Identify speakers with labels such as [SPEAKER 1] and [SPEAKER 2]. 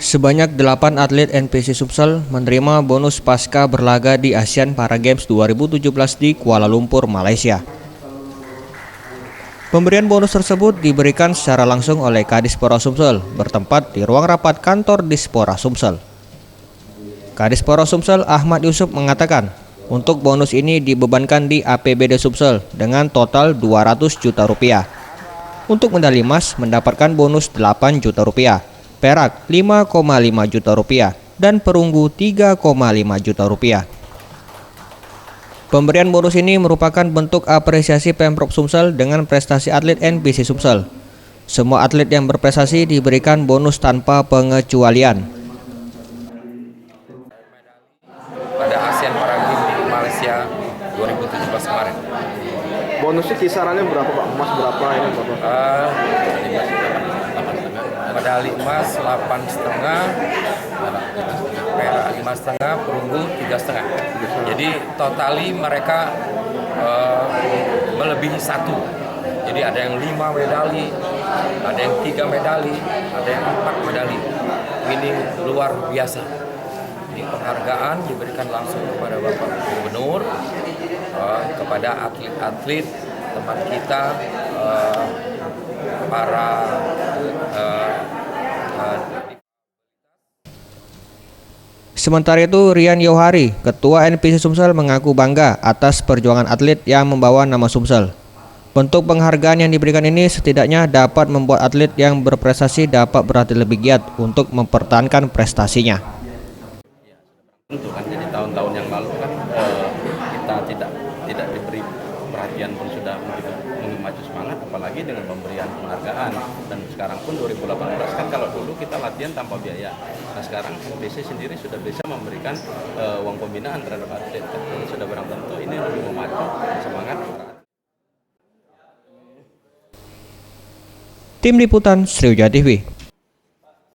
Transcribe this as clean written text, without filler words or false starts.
[SPEAKER 1] Sebanyak 8 atlet NPC Sumsel menerima bonus pasca berlaga di Asian Para Games 2017 di Kuala Lumpur, Malaysia. Pemberian bonus tersebut diberikan secara langsung oleh Kadispora Sumsel bertempat di ruang rapat kantor Dispora Sumsel. Kadispora Sumsel Ahmad Yusuf mengatakan, untuk bonus ini dibebankan di APBD Sumsel dengan total 200 juta rupiah. Untuk medali emas mendapatkan bonus 8 juta rupiah, perak 5,5 juta rupiah, dan perunggu 3,5 juta rupiah. Pemberian bonus ini merupakan bentuk apresiasi Pemprov Sumsel dengan prestasi atlet NPC Sumsel. Semua atlet yang berprestasi diberikan bonus tanpa pengecualian.
[SPEAKER 2] Pada Asian Para Games di Malaysia 2017 kemarin.
[SPEAKER 3] Bonusnya kisarannya berapa Pak? Emas berapa ini Bapak?
[SPEAKER 2] Medali emas 8,5, perak 5,5, perunggu 3,5. Jadi totali mereka melebihi 1. Jadi ada yang 5 medali, ada yang 3 medali, ada yang 4 medali. Ini luar biasa. Ini penghargaan diberikan langsung kepada Bapak Gubernur, kepada atlet-atlet teman kita, para
[SPEAKER 1] Sementara itu, Rian Yohari, Ketua NPC Sumsel mengaku bangga atas perjuangan atlet yang membawa nama Sumsel. Bentuk penghargaan yang diberikan ini setidaknya dapat membuat atlet yang berprestasi dapat berhati lebih giat untuk mempertahankan prestasinya.
[SPEAKER 4] Tentu kan, jadi tahun-tahun yang lalu kan kita tidak diberi perhatian pun sudah memacu semangat, apalagi dengan pemberian penghargaan. Dan sekarang pun 2018 kan, kalau dulu kita latihan tanpa biaya. Nah sekarang NPC sendiri sudah bisa memberikan uang pembinaan terhadap atlet. Jadi sudah barang tentu ini lebih memacu semangat.
[SPEAKER 1] Tim Liputan Sriwijaya TV.